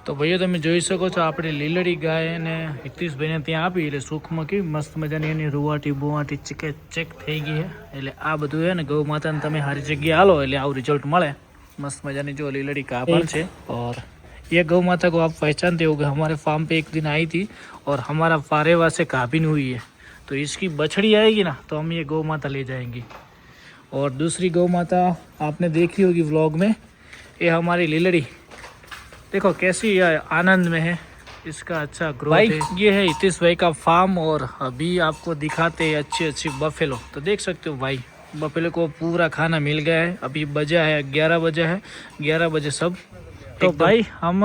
તો ભાઈઓ તમે જોઈ શકો છો આપણી લીલડી ગાય અને હિતેશભાઈને ત્યાં આપી એટલે સુખમાં કેવી મસ્ત મજાની એની રૂવાટી બોવાટી ચેક થઈ ગઈ છે। એટલે આ બધું है ને गौ माता ने તમે સારી જગ્યાએ હાલો એટલે આવું રિઝલ્ટ મળે। मस्त मजानी जो लीलड़ी कापड़ है और ये गौ माता को आप पहचानते हो हमारे फार्म पे एक दिन आई थी और हमारा फारेवा से गाभिन हुई है, तो इसकी बछड़ी आएगी ना तो हम ये गौ माता ले जाएंगे। और दूसरी गौ माता आपने देखी होगी व्लॉग में, ये हमारी लीलड़ी देखो कैसी आनंद में है, इसका अच्छा ग्रोथ है। ये है हितेश भाई का फार्म और अभी आपको दिखाते हैं अच्छी अच्छी बफेलो। तो देख सकते हो भाई बफेलो को पूरा खाना मिल गया है। अभी बजा है 11 बजे है, 11 बजे सब। तो भाई हम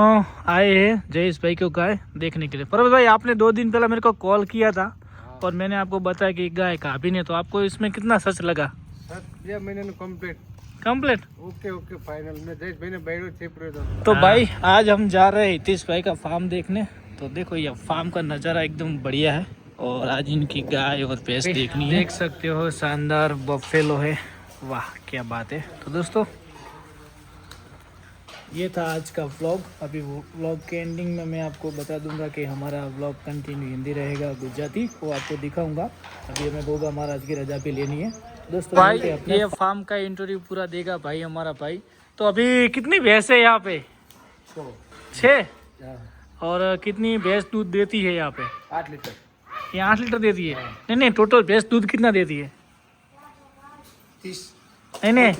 आए हैं जयेश भाई को गाय देखने के लिए। पर भाई आपने 2 दिन पहले मेरे को कॉल किया था और मैंने आपको बताया कि गाय गाभिन है, तो आपको इसमें कितना सच लगा? ये मैंने कंप्लीट ओके ओके फाइनल में जयेश भाई ने बैठो छिप रहे थे। तो भाई आज हम जा रहे हैं हितेश भाई का फार्म देखने। तो देखो ये फार्म का नज़ारा एकदम बढ़िया है और आज इनकी गाय और भैंस देखनी है। देख सकते हो शानदार बफेलो है, वाह क्या बात है। तो दोस्तों ये था आज का व्लॉग। अभी व्लॉग के एंडिंग में मैं आपको बता दूंगा कि हमारा व्लॉग कंटिन्यू हिंदी रहेगा, गुजराती वो आपको दिखाऊंगा। अभी हमें गोगा महाराज की रजा भी लेनी है दोस्तों। भाई ये फार्म का इंटरव्यू पूरा देगा भाई हमारा भाई। तो अभी कितनी भैंस है यहाँ पे? 6। और कितनी भैंस दूध देती है यहाँ पे? 8 लीटर। ये 8 लीटर देती है? नहीं नहीं, टोटल भैंस दूध कितना देती है? 30। नहीं नहीं,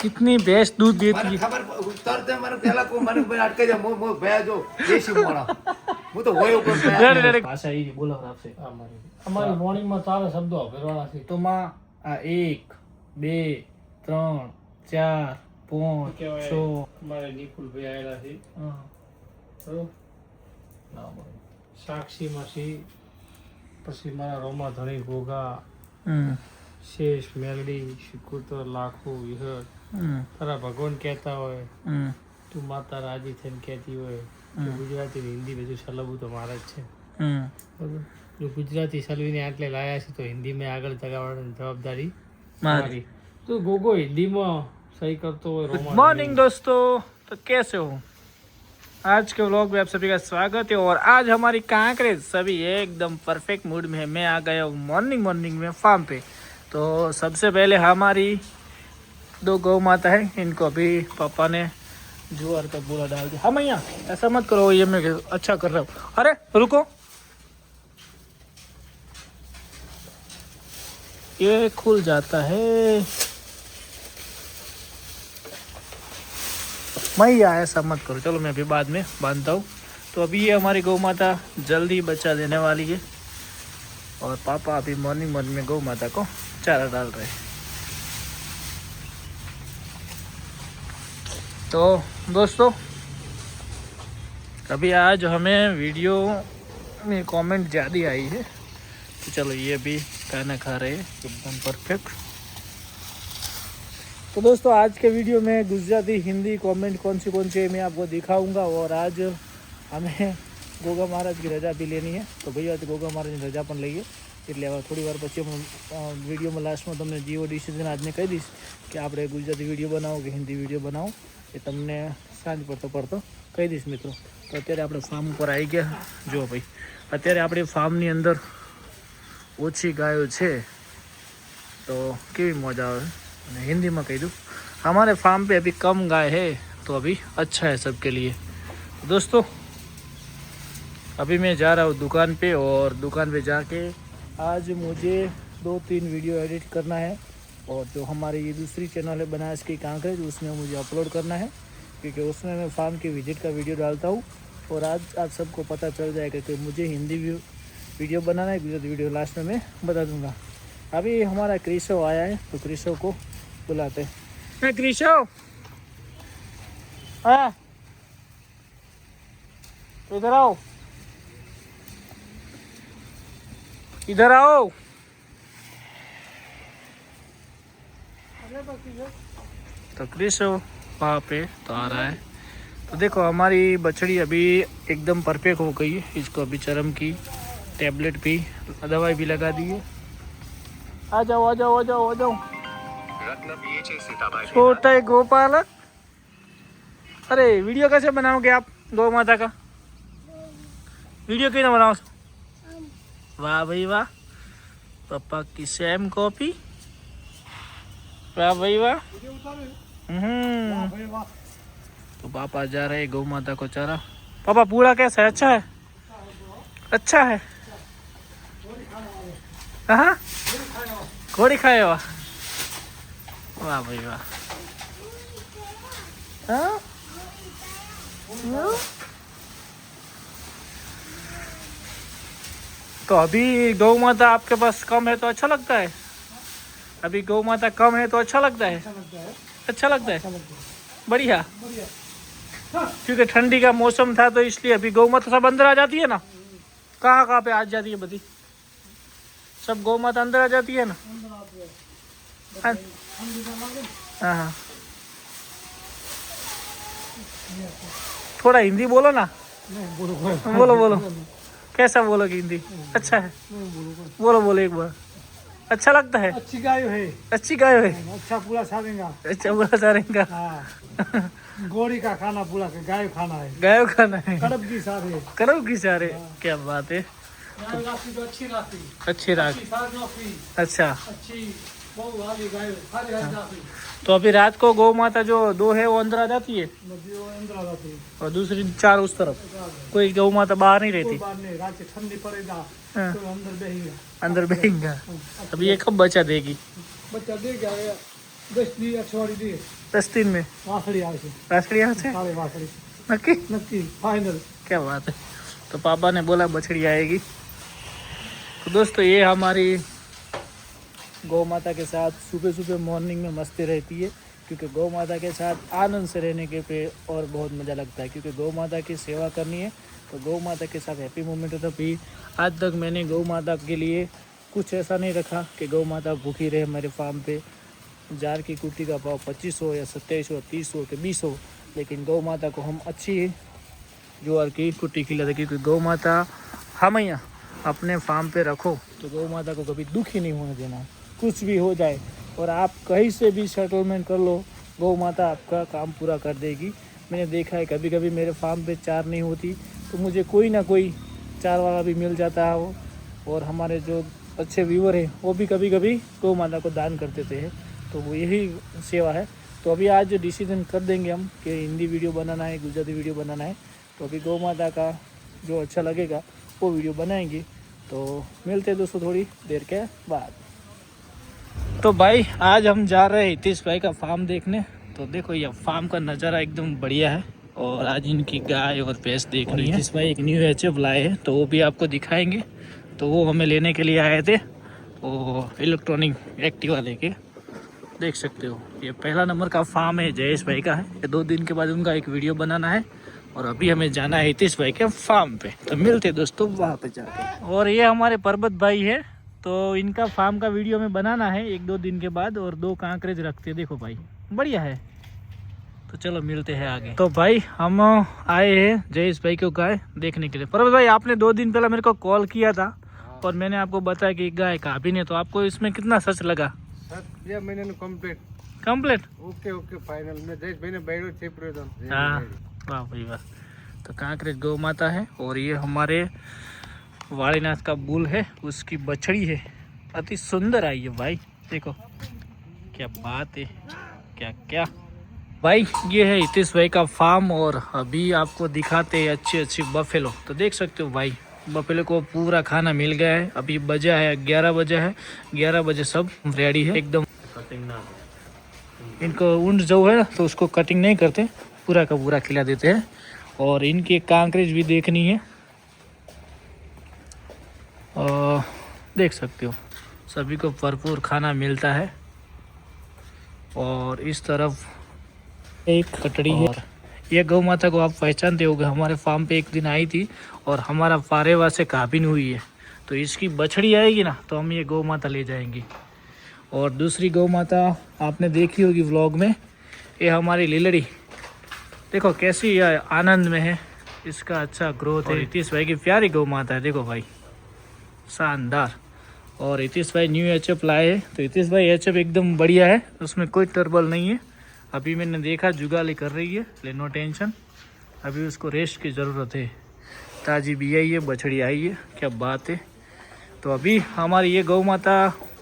कितनी भैंस दूध देती है? खबर उतरते मारे पहला को मारे अटके जा मो भैया जो देसी मोड़ा હું તો હોય ઉપર ભાષા એ બોલાવ આપશે અમારી મોર્નિંગ માં 4 શબ્દો ફેરવાના છે। તો માં આ 1 2 3 4 5 6 મારે નિકુલ ભાઈ આયેલા છે। હા ના બોલ સાક્ષી માસી, પછી મારા રોમા ધણી ગોગા, शेष मेलडी शिकुतर लाखो विहर तारा भगवान कहता हो तू माता राजी थन कहती हो तो गुजराती हिंदी में जो सलबू तो मारा है। जो गुजराती सलवी ने आटले लाया है तो हिंदी में आगे जगावવાની जवाबदारी मारी। तो गोगो हिंदी में सही करतो हो। गुड मॉर्निंग दोस्तों, तो कैसे हो? आज के व्लॉग में आप सभी का स्वागत है। और आज हमारी कांकरेज सभी एकदम परफेक्ट मूड में है। मैं आ गया हूँ मॉर्निंग में फार्म पे। तो सबसे पहले हमारी 2 गौ माता है, इनको अभी पापा ने जुआर का बोला डाल दिया। हम यहाँ ऐसा मत करो, ये मैं अच्छा कर रहा हूँ। अरे रुको, ये खुल जाता है। मैया ऐसा मत करो, चलो मैं अभी बाद में बांधता हूँ। तो अभी ये हमारी गौ माता जल्दी बच्चा देने वाली है और पापा अभी मॉर्निंग में गौ माता को चारा डाल रहे हैं। तो दोस्तों अभी आज हमें वीडियो में कमेंट ज़्यादा आई है, तो चलो ये भी खाना खा रहे हैं एकदम परफेक्ट। तो दोस्तों आज के वीडियो में गुजराती हिंदी कमेंट कौन सी है मैं आपको दिखाऊंगा। और आज हमें गोगा महाराज की रजा भी लेनी है, तो भैया गोगा महाराज की रजा પણ લઈએ એટલે હવે થોડી વાર પછી વિડીયોમાં લાસ્ટમાં તમને જીઓ ડિસિઝન આજને કહી દઈશ કે આપણે ગુજરાતી વિડીયો બનાવો કે હિન્દી વિડીયો બનાવો, એ તમને સાંજ પડતો કહી દઈશ મિત્રો। તો અત્યારે આપણે ફાર્મ ઉપર આવી ગયા। જો ભાઈ અત્યારે આપણે ફાર્મની અંદર ઓછી ગાયો છે તો કેવી મજા આવે। અને હિન્દીમાં કહી दूँ हमारे फार्म पे अभी कम गाय है तो अभी अच्छा है सबके लिए। दोस्तों अभी मैं जा रहा हूँ दुकान पे और दुकान पे जाके आज मुझे 2-3 वीडियो एडिट करना है और जो हमारी ये दूसरी चैनल है बनारस की कांकरेज उसमें मुझे अपलोड करना है, क्योंकि उसमें मैं फार्म की विजिट का वीडियो डालता हूँ। और आज आप सबको पता चल जाएगा कि मुझे हिंदी वीडियो बनाना है, गुजराती वीडियो लास्ट में मैं बता दूँगा। अभी हमारा क्रिशो आया है तो क्रिशो को बुलाते हैं। क्रिशो हाँ इधर आओ, इधर आओ। तो क्रिश वहाँ पे तो आ रहा है। तो देखो हमारी बछड़ी अभी एकदम परफेक्ट हो गई है। इसको अभी चरम की टैबलेट भी दवाई भी लगा दी है। आ जाओ आ जाओ आ जाओ आ जाओ। छोटा गोपालक, अरे वीडियो कैसे बनाओगे आप? गौ माता का वीडियो क्यों ना बनाओ? वाह भाई वाह, पापा की सेम कॉपी। वाह भाई वाह। तो पापा जा रहे गौ माता को चारा। पापा पूरा कैसा है? अच्छा है? अच्छा है। हाँ घोड़ी खाए वाह। वाह भाई वाह। हाँ? तो अभी गौ माता आपके पास कम है तो अच्छा लगता है? अभी गौ माता कम है तो अच्छा लगता है? अच्छा लगता है। बढ़िया। क्योंकि ठंडी का मौसम था तो इसलिए अभी गौ माता सब अंदर आ जाती है ना। कहाँ कहाँ पे आ जाती है बदी? सब गौ माता अंदर आ जाती है ना। हाँ हाँ। थोड़ा हिंदी बोलो ना। बोलो बोलो। कैसा बोलोगे हिंदी? अच्छा है? बोलो बोलो एक बार। अच्छा लगता है? अच्छी गाय है। अच्छी गाय है। अच्छा पूरा सारेगा। अच्छा पूरा सारेगा। हाँ। घोड़ी का खाना पूरा गाय खाना है। गाय खाना है। कड़ब की सारे। कड़ब की सारे। क्या बात है। राशि तो अच्छी राशि। अच्छी रात। अच्छा। अच्छी बहुत वाली गाय सारी राशि। तो अभी रात को गौ माता जो दो है वो अंदर आ जाती है अंदर आ जाती है और दूसरी चार उस तरफ। कोई गौ माता बाहर नहीं रहती। रात ठंडी पड़ेगा हाँ। तो अंदर बेहेगा। अंदर बेहेगा। अभी ये कब बच्चा देगी? बच्चा दे गया 10 दिन अठवाड़ी दे 10 दिन में। वासड़ी आए थे। राष्ट्रीय यहाँ से सारे वासड़ी नक्की। नक्की फाइनल। क्या बात है। तो पापा ने बोला बछड़ी आएगी। तो दोस्तों ये हमारी गौ माता के साथ सुबह सुबह मॉर्निंग में मस्ती रहती है, क्योंकि गौ माता के साथ आनंद से रहने के पे और बहुत मज़ा लगता है। क्योंकि गौ माता की सेवा करनी है तो गौ माता के साथ हैप्पी मोमेंट होता है। भी आज तक मैंने गौ माता के लिए कुछ ऐसा नहीं रखा कि गौ माता भूखी रहे मेरे फार्म पे। जार की कुट्टी का भाव 2500 या 2700 3000 के 20 हो, लेकिन गौ माता को हम अच्छी ज्वार की कुट्टी खिलाते, क्योंकि गौ माता हम यहाँ अपने फार्म पे रखो तो गौ माता को कभी दुख ही नहीं होने देना। कुछ भी हो जाए और आप कहीं से भी सेटलमेंट कर लो, गौ माता आपका काम पूरा कर देगी। मैंने देखा है कभी कभी मेरे फार्म पे चार नहीं होती तो मुझे कोई ना कोई चार वाला भी मिल जाता है वो। और हमारे जो अच्छे व्यूअर हैं वो भी कभी कभी गौ माता को दान कर देते हैं। तो वो यही सेवा है। तो अभी आज डिसीजन कर देंगे हम कि हिंदी वीडियो बनाना है, गुजराती वीडियो बनाना है। तो अभी गौ माता का जो अच्छा लगेगा वो वीडियो बनाएंगे। तो मिलते हैं दोस्तों थोड़ी देर के बाद। तो भाई आज हम जा रहे हैं हितेश भाई का फार्म देखने। तो देखो ये फार्म का नज़ारा एकदम बढ़िया है और आज इनकी गाय और भैंस देखनी है। हितेश भाई एक न्यू एचएफ लाए हैं तो वो भी आपको दिखाएंगे। तो वो हमें लेने के लिए आए थे, वो इलेक्ट्रॉनिक एक्टिवा लेके। देख सकते हो ये पहला नंबर का फार्म है, जयेश भाई का है। ये 2 दिन के बाद उनका एक वीडियो बनाना है और अभी हमें जाना है हितेश भाई के फार्म पे। तो मिलते दोस्तों वहाँ पे जाके। और ये हमारे पर्वत भाई है, तो इनका फार्म का वीडियो में बनाना है 1-2 दिन के बाद। और 2 कांकरेज रखते देखो भाई, बढ़िया है। तो चलो मिलते हैं आगे। तो भाई हम आए हैं जयेश भाई को गाय देखने के लिए। पर्वत भाई आपने 2 दिन पहले मेरे को कॉल किया था और मैंने आपको बताया कि गाय गाभिन है। तो आपको इसमें कितना सच लगा? सर ये मैंने complete complete. Okay okay final में जैसे मैंने बैठो छेपड़ो तो हाँ वाह भाई वाह। तो कांकरेज गौ माता है और ये हमारे वालीनाथ का बुल है, उसकी बछड़ी है। अति सुंदर आई है भाई, देखो क्या बात है। क्या क्या भाई, ये है हितेश भाई का फार्म और अभी आपको दिखाते हैं अच्छी अच्छी बफेलो। तो देख सकते हो भाई बफेलो को पूरा खाना मिल गया है। अभी बजा है 11 बजे है, 11 बजे सब रेडी है एकदम। कटिंग ना इनको ऊंट जो है तो उसको कटिंग नहीं करते, पूरा का पूरा खिला देते हैं। और इनकी कांकरेज भी देखनी है और देख सकते हो सभी को भरपूर खाना मिलता है। और इस तरफ एक कटड़ी है। ये गौ माता को आप पहचानते होगे, हमारे फार्म पे एक दिन आई थी और हमारा फारेवा से गाभिन हुई है। तो इसकी बछड़ी आएगी ना तो हम ये गौ माता ले जाएंगे। और दूसरी गौ माता आपने देखी होगी व्लॉग में, ये हमारी लीलड़ी देखो कैसी आनंद में है, इसका अच्छा ग्रोथ है। हितेश भाई की प्यारी गौ माता है, देखो भाई शानदार। और हितेश भाई न्यू एचएफ लाए हैं। तो हितेश भाई एचएफ एकदम बढ़िया है, उसमें कोई टर्बल नहीं है। अभी मैंने देखा जुगाली कर रही है, ले नो टेंशन। अभी उसको रेस्ट की ज़रूरत है। ताज़ी भी आई है, बछड़ी आई है, क्या बात है। तो अभी हमारी ये गौ माता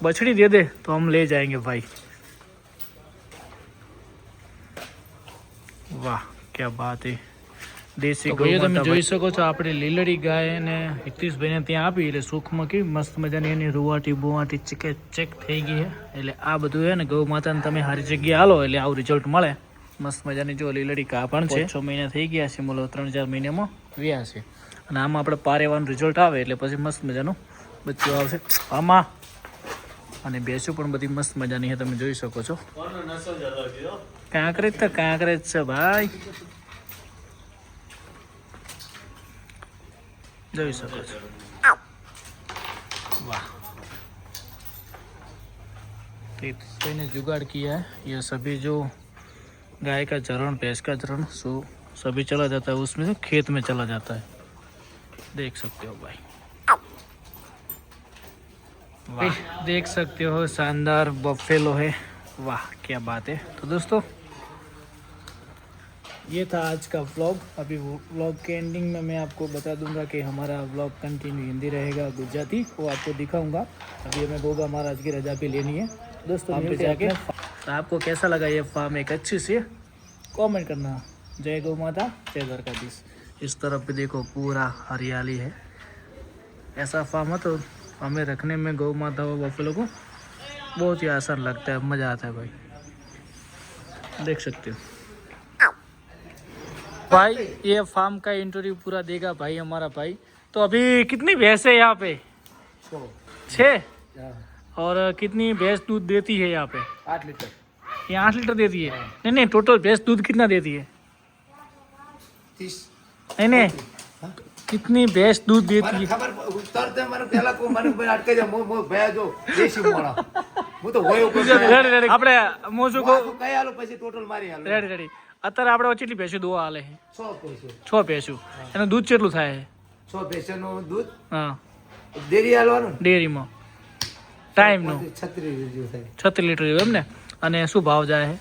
बछड़ी दे दे तो हम ले जाएंगे भाई। वाह क्या बात है, દેશી ગૌ તમે જોઈ શકો છો આપણે લીલડી ગાય અને હિતેશભાઈને ત્યાં આપી એટલે સુખમાં કેવી મસ્ત મજાની એની રૂવાટી બોવાટી ચેક થઈ ગઈ છે। એટલે આ બધું છે ને ગૌ માતાને તમે સારી જગ્યાએ હાલો એટલે આવું રિઝલ્ટ મળે। મસ્ત મજાની જો લીલડી કા પણ છે, 6 મહિના થઈ ગયા છે, મોલો 3-4 મહિનામાં વ્યા છે અને આમાં આપણે પારેવાનું રિઝલ્ટ આવે એટલે પછી મસ્ત મજાનું બચ્ચું આવશે આમાં। અને બેસું પણ બધી મસ્ત મજાની છે, તમે જોઈ શકો છો। કાંકરેજ તો કાંકરેજ છે ભાઈ, જોઈ શકો છો। वाह, तो ने जुगाड़ किया है। ये सभी जो गाय का चरण, भैंस का चरण सभी चला जाता है, उसमें से खेत में चला जाता है, देख सकते हो भाई। वाह, देख सकते हो शानदार बफेलो है, वाह क्या बात है। तो दोस्तों ये था आज का व्लॉग। अभी व्लॉग के एंडिंग में मैं आपको बता दूंगा कि हमारा व्लॉग कंटिन्यू हिंदी रहेगा, गुजराती वो आपको दिखाऊंगा। अभी हमें गोगा महाराज की रजा भी लेनी है दोस्तों, मिलते जाके। तो आपको कैसा लगा ये फार्म, एक अच्छी सी कमेंट करना। जय गौ माता, जय द्वारकाधीश। इस तरफ भी देखो पूरा हरियाली है। ऐसा फार्म है तो हमें रखने में गौ माता व बफेलो को बहुत ही आसान लगता है, मज़ा आता है भाई, देख सकते हो। भाई ये फार्म का इंटरव्यू पूरा देगा भाई हमारा भाई। तो अभी कितनी भैंस है यहाँ पे? 6। और कितनी भैंस दूध देती है यहाँ पे? 8 लीटर। ये 8 लीटर देती है? नहीं नहीं, टोटल भैंस दूध कितना देती है? 30। नहीं नहीं, कितनी भैंस दूध देती है? खबर उतरते मारे पहला को मारे अटके जा मो भया जो देशी मोड़ा હું તો હોય ઉપર રેડી આપણે મોસુ કો કઈ હાલો પછી ટોટલ મારી હાલો રેડી અત્યારે આપણે કેટલી ભેંસું દોવા હાલે છે? 100 પૈસે 6 ભેંસું। એનું દૂધ કેટલું થાય છે? 100 પૈસાનું દૂધ હા ડેરી હાલવાનું ડેરીમાં ટાઈમનું 36 જેવું થાય। 36 લીટર એવું એમ ને? અને શું ભાવ જાય છે?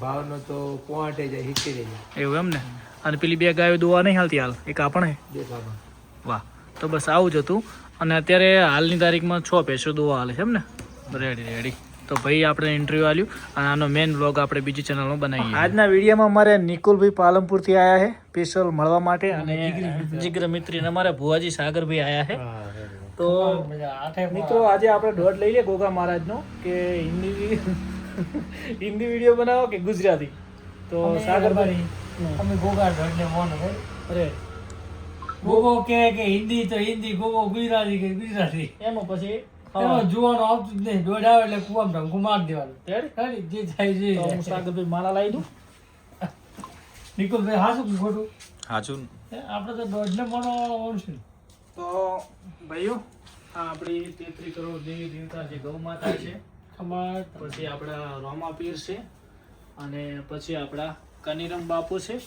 ભાવનો તો 65 જાય 70 જાય એવું એમ ને? અને પેલી બે ગાયો દોવા નહીં હાલતી હાલ, એક આ પણ છે? બે બાબા। વાહ, તો બસ આવું જ હતું। અને અત્યારે હાલની તારીખમાં 6 ભેંસો દોવા હાલે છે એમ ને? રેડી। તો ભાઈ આપણે ઇન્ટરવ્યુ આલ્યું અને આનો મેઇન વ્લોગ આપણે બીજી ચેનલમાં બનાવીએ। આજના વિડીયોમાં અમારે નિકુલભાઈ પાલનપુરથી આવ્યા છે સ્પેશિયલ મળવા માટે, અને જીગર મિત્રી અને અમારા ભુવાજી સાગરભાઈ આવ્યા છે। તો મિત્રો આજે આપણે દોડ લઈ લે ગોગા મહારાજનો કે હિન્દી વિડીયો બનાવો કે ગુજરાતી? તો સાગરભાઈ અમે ગોગા ઢોળને મોન હોય અરે ગોગો કહે કે હિન્દી તો હિન્દી, ગોગો ગુજરાતી કે ગુજરાતી, એમાં પછી એમાં જોવાનું આવતું જ નહીં। દોડ આવે એટલે કુવામાં ઢંકુ મારી દેવાનું, રેડી? જે થાય છે તો હું સાગરભાઈ માળા લાવી દઉં। નિકુલભાઈ હાચું કે ખોટું? હાચું। આપણે તો દોડને મોનો છે। તો ભાઈઓ આ આપણી 33 કરોડ દેવી દેવતા જે ગૌ માતા છે, અમાર પછી આપણા રોમા પીર છે, અને પછી આપણા કનીરમ બાપુ છે।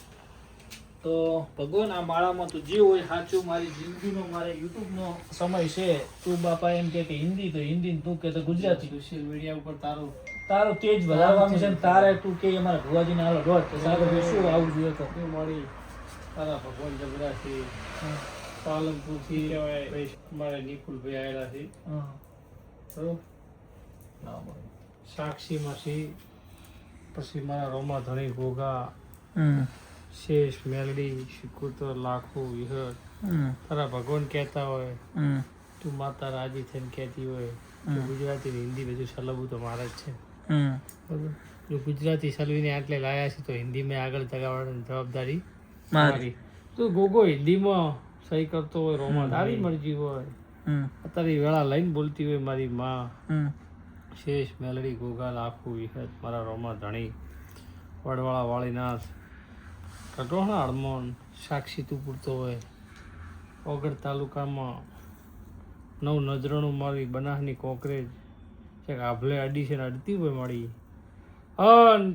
તો ભગવાન આ માળામાં તું જે હોય સાચું, મારી જિંદગીનો મારે યુટ્યુબનો સમય છે, તું બાપા એમ કે હિન્દી તો હિન્દી, તું કે તો ગુજરાતી, સોશિયલ મીડિયા ઉપર તારું તેજ વધારવાનું છે ને તારે તું કે અમારા ભુવાજીને હાલો રોજ તો સાગરભાઈ શું આવું જોઈએ તો મળી તારા ભગવાન જબરાથી પાલનપુરથી મારે નિકુલભાઈ આવેલા છે બરોબર, સાક્ષીમાંથી પછી મારા રોમા ધણી ઘોઘા શેષ મેલડી શિકુતર લાખો વિહત તારા ભગવાન કહેતા હોય, તું માતા રાજી થઈને કહેતી હોય કે ગુજરાતી હિન્દી બધું સલવું તો મારા જ છે બરોબર। જો ગુજરાતી સલવીને આટલે લાયા છે તો હિન્દીમાં આગળ ચગાવવાની જવાબદારી મારી। તો ગોગો હિન્દીમાં સહી કરતો હોય, રોમા તારી મરજી હોય, અત્યારે વેળા લઈને બોલતી હોય મારી માં શેષ મેલડી ગોગા લાખો વિહત મારા રોમા ધણી વડવાળા વાળીનાથ કટોણા હળમોન સાક્ષી તું પૂરતો હોય, ઓગળ તાલુકામાં 9 નજરાણું મારી બનાસની કોકરેજ છે, આભલે અડી છે ને અડતી હોય મળી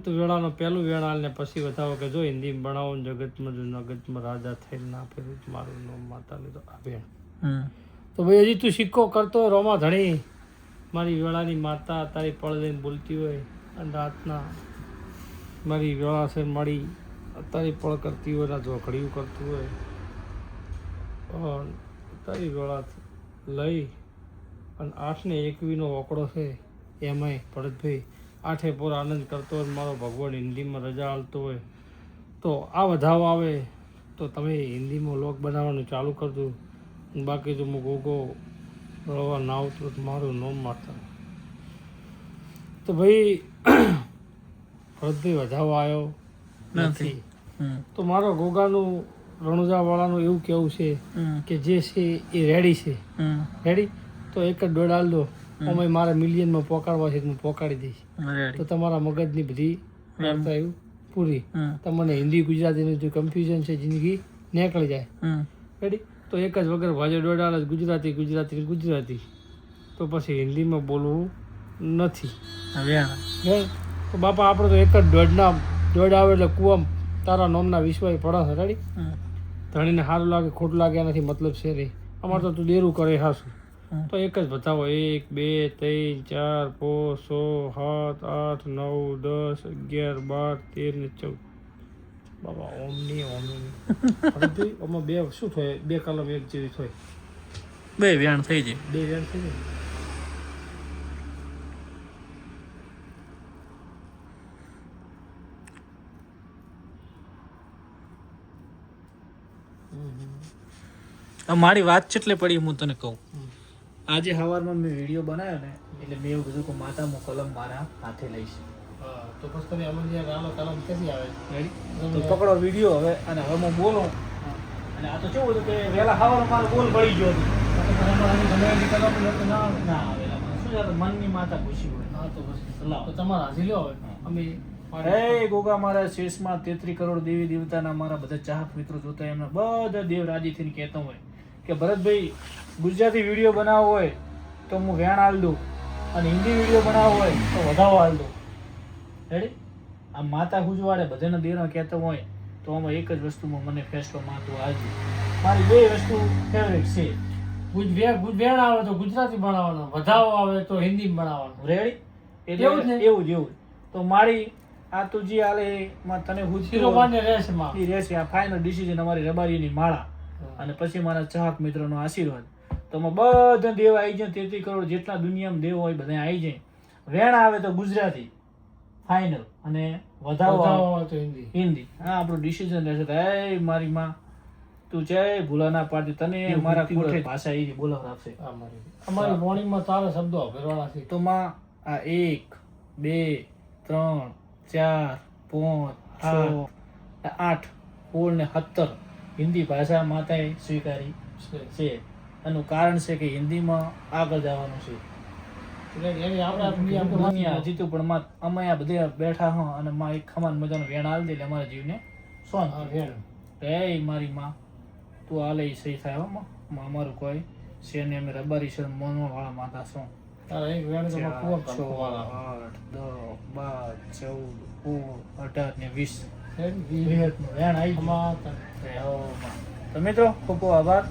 તું વેળાનો પહેલું વેળાલ ને પછી બતાવો કે જો હિન્દીમાં ભણાવો ને જગતમાં જો નગતમાં રાજા થઈને ના ફેરું મારું નામ માતાની તો આવે। તો ભાઈ હજી તું સિક્કો કરતો હોય રોમા ધણી મારી વેળાની માતા તારી પળ લઈને બોલતી હોય અને રાતના મારી વેળા છે મળી તારી પળ કરતી હોય ના ઝોકડીયું કરતું હોય તારી ગળા લઈ અને 8 ને 21 ઓકડો છે એમાંય ભરતભાઈ 8 પૂરો આનંદ કરતો હોય મારો ભગવાન હિન્દીમાં રજા આલતો હોય તો આ વધાવો આવે તો તમે હિન્દીમાં લોક બનાવવાનું ચાલુ કરજો બાકી જો હું ગોગો રવા ના આવતું તો મારું નોમ મારતા તો ભાઈ ભરતભાઈ વધાવો આવ્યો નથી તો મારો ગોગાનું રણુજાવાળાનું એવું કહેવું છે કે જે છે એ રેડી છે રેડી તો એક જ દોડ આલ દો અમે મારા મિલિયનમાં પોકાડવા છે તો હું પોકાડી દઈશ તો તમારા મગજની બધી વાર્તા એવું પૂરી તમને હિન્દી ગુજરાતીનું જે કન્ફ્યુઝન છે જિંદગી નીકળી જાય રેડી તો એક જ વગર ભાજે દોડ આલે ગુજરાતી ગુજરાતી ગુજરાતી તો પછી હિન્દીમાં બોલવું નથી તો બાપા આપણે તો એક જ દોડ આવે એટલે કુવા તારા નોમના વિશ્વાસ પડે છે રેડી ધણીને સારું લાગે ખોટું લાગે એનાથી મતલબ છે નહીં અમારે તો તું દેરું કરે હાશું તો એક જ બતાવો 1 2 3 4 5 6 7 8 9 10 11 12 13 ને 14 બાબા ઓમની આમાં બે શું થાય 2 કલમ એક જેવી થાય 2 વ્યાણ થઈ જાય 2 વ્યાણ થઈ જાય મારી વાત કેટલે પડી હું તને કહું આજે સવારમાં મેં વિડીયો બનાવ્યો ને એટલે મેં એવું કીધું કે માતામાં કલમ મારા હાથે લઈશ તો પછી તમે અમને ગાલો કલમ ક્યાંથી આવે તો પકડો વિડીયો હવે અને હવે હું બોલું અને આ તો કેવું હતું કે વહેલા સવારમાં મારો બોલ પડી ગયો હતો ના આવેલા શું છે મનની માતા ખુશી હોય હા તો પછી તો તમારા હાથી લ્યો અમે હે ગોગા મારા શેષમાં 33 કરોડ દેવી દેવતાના મારા બધા ચાહક મિત્રો જોતા એમના બધા દેવ રાજી થઈને કહેતા હોય કે ભરતભાઈ ગુજરાતી વિડીયો બનાવવો હોય તો હું વેણ આલ દઉં અને હિન્દી વિડીયો બનાવવો હોય તો વધાવો આલ દઉં રેડી આ માતા ગુજવાડે બધાના દેવના કહેતા હોય તો આમાં એક જ વસ્તુમાં મને ફેસલો માનતું આજે મારી 2 વસ્તુ ફેવરેટ છે વેણ આવે તો ગુજરાતી બનાવવાનો વધાવો આવે તો હિન્દી બનાવવાનો રેડી એવું જ તો મારી આ તું જે હાલે માં તને શિરોમાન્ય રહેશે એ રહેશે આ ફાઇનલ ડિસિઝન અમારી રબારીની માળા અને પછી મારા ચાહક મિત્રોનો આશીર્વાદ તો બધા દેવ આવી જાય 33 કરોડ જેટલા દુનિયામાં દેવ હોય બધા આવી જાય વેણ આવે તો ગુજરાતી ફાઇનલ અને વધાવો તો હિન્દી હા આપણું ડિસિઝન રહેશે હે મારી માં તું જય ભૂલા ના પાડતી તને મારા કોઠે ભાષા એ બોલાવડાવશે અમારી મોર્નિંગમાં તારા શબ્દો ભરવાના છે તો માં આ 1 2 3 4 5 6 8 16 ને 17 હિન્દી ભાષા માતાએ સ્વીકારી છે એનું કારણ છે કે હિન્દીમાં આગળ જવાનું છે જીતું પણ અમે આ બધે બેઠા હો અને માં એક ખમાન મજાનો વેણ આલ દે એટલે અમારા જીવને સોન એ મારી માં તું આલે સહી થાય હો માં અમારું કોઈ છે ને અમે રબારી છે મોનવા વાળા માતા શું તારા એક વેણ તો 8 10 12 14 18 ને 20 વેણ આવી તો મિત્રો ખૂબ ખૂબ આભાર